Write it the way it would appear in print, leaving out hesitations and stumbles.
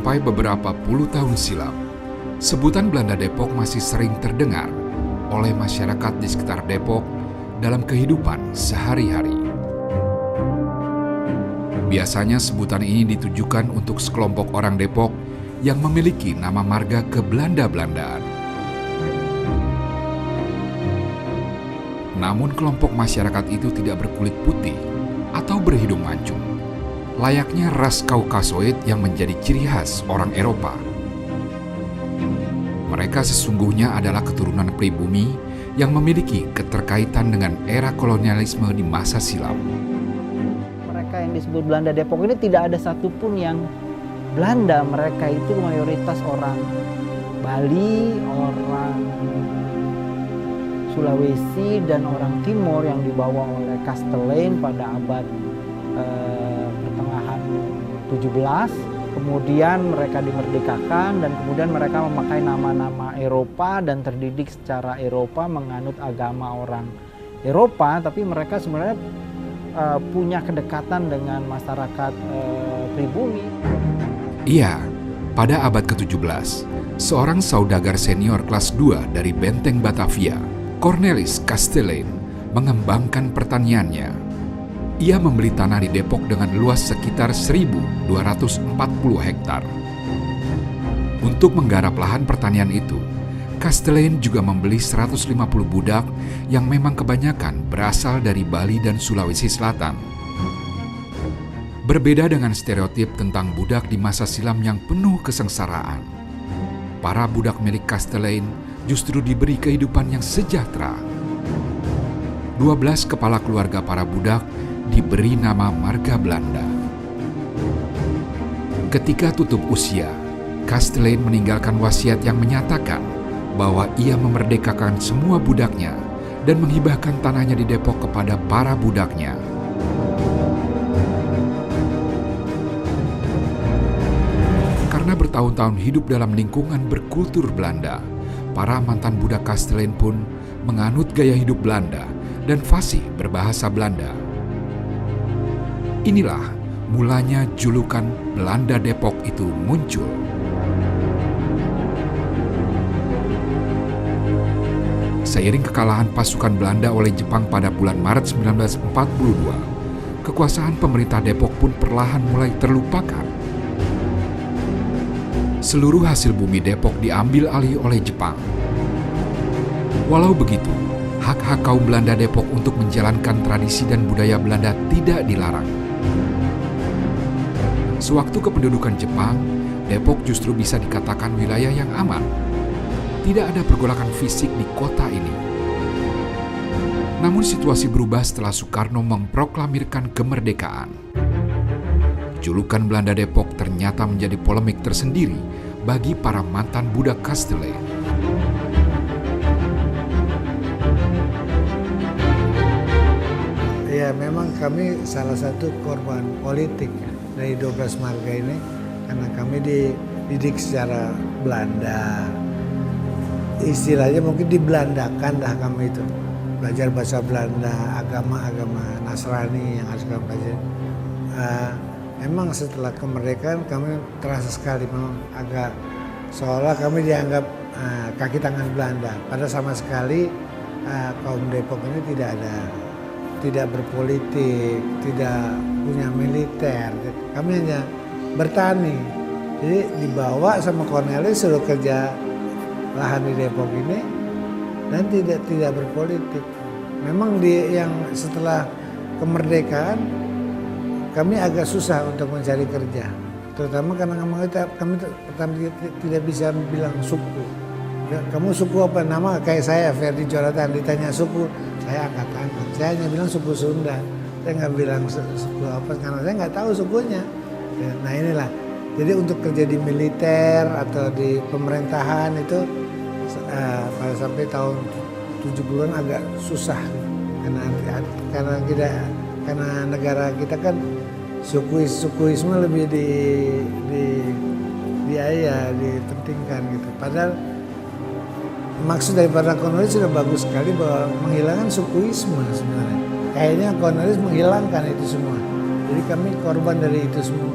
Sampai beberapa puluh tahun silam, sebutan Belanda Depok masih sering terdengar oleh masyarakat di sekitar Depok dalam kehidupan sehari-hari. Biasanya sebutan ini ditujukan untuk sekelompok orang Depok yang memiliki nama marga ke-Belanda-Belandaan. Namun kelompok masyarakat itu tidak berkulit putih atau berhidung mancung, layaknya ras Kaukasoid yang menjadi ciri khas orang Eropa. Mereka sesungguhnya adalah keturunan pribumi yang memiliki keterkaitan dengan era kolonialisme di masa silam. Mereka yang disebut Belanda Depok ini tidak ada satupun yang Belanda. Mereka itu mayoritas orang Bali, orang Sulawesi, dan orang Timur yang dibawa oleh Castellane pada abad pertengahan 17. Kemudian mereka dimerdekakan dan kemudian mereka memakai nama-nama Eropa dan terdidik secara Eropa, menganut agama orang Eropa, tapi mereka sebenarnya punya kedekatan dengan masyarakat pribumi. Iya, pada abad ke-17, seorang saudagar senior kelas 2 dari Benteng Batavia, Cornelis Castellane, mengembangkan pertaniannya. Ia membeli tanah di Depok dengan luas sekitar 1.240 hektar. Untuk menggarap lahan pertanian itu, Castellane juga membeli 150 budak yang memang kebanyakan berasal dari Bali dan Sulawesi Selatan. Berbeda dengan stereotip tentang budak di masa silam yang penuh kesengsaraan, para budak milik Castellane justru diberi kehidupan yang sejahtera. 12 kepala keluarga para budak diberi nama marga Belanda. Ketika tutup usia, Castellane meninggalkan wasiat yang menyatakan bahwa ia memerdekakan semua budaknya dan menghibahkan tanahnya di Depok kepada para budaknya. Karena bertahun-tahun hidup dalam lingkungan berkultur Belanda, para mantan budak Castellane pun menganut gaya hidup Belanda dan fasih berbahasa Belanda. Inilah mulanya julukan Belanda Depok itu muncul. Seiring kekalahan pasukan Belanda oleh Jepang pada bulan Maret 1942, kekuasaan pemerintah Depok pun perlahan mulai terlupakan. Seluruh hasil bumi Depok diambil alih oleh Jepang. Walau begitu, hak-hak kaum Belanda Depok untuk menjalankan tradisi dan budaya Belanda tidak dilarang. Sewaktu kependudukan Jepang, Depok justru bisa dikatakan wilayah yang aman. Tidak ada pergolakan fisik di kota ini. Namun situasi berubah setelah Soekarno memproklamirkan kemerdekaan. Julukan Belanda Depok ternyata menjadi polemik tersendiri bagi para mantan budak Castellane. Ya, memang kami salah satu korban politik dari 12 marga ini, karena kami dididik secara Belanda. Istilahnya mungkin dibelandakan dah kami itu. Belajar bahasa Belanda, agama-agama Nasrani yang harus kami pelajari. Memang setelah kemerdekaan kami terasa sekali memang agak seolah kami dianggap kaki tangan Belanda. Padahal sama sekali kaum Depok ini tidak berpolitik, tidak punya militer. Kami hanya bertani. Jadi dibawa sama Cornelis suruh kerja lahan di Depok ini dan tidak berpolitik. Memang yang setelah kemerdekaan kami agak susah untuk mencari kerja, terutama karena kami pertama tidak bisa bilang suku. Kamu suku apa? Nama kayak saya Ferdi Jonathan, ditanya suku saya angkat-angkat. Saya hanya bilang suku Sunda. Saya nggak bilang suku apa karena saya nggak tahu sukunya. Nah inilah. Jadi untuk kerja di militer atau di pemerintahan itu pada sampai tahun 70-an agak susah karena negara kita kan sukuisme lebih dipentingkan gitu. Padahal maksud daripada Cornelis sudah bagus sekali bahwa menghilangkan sukuisme sebenarnya. Kayaknya Cornelis menghilangkan itu semua. Jadi kami korban dari itu semua.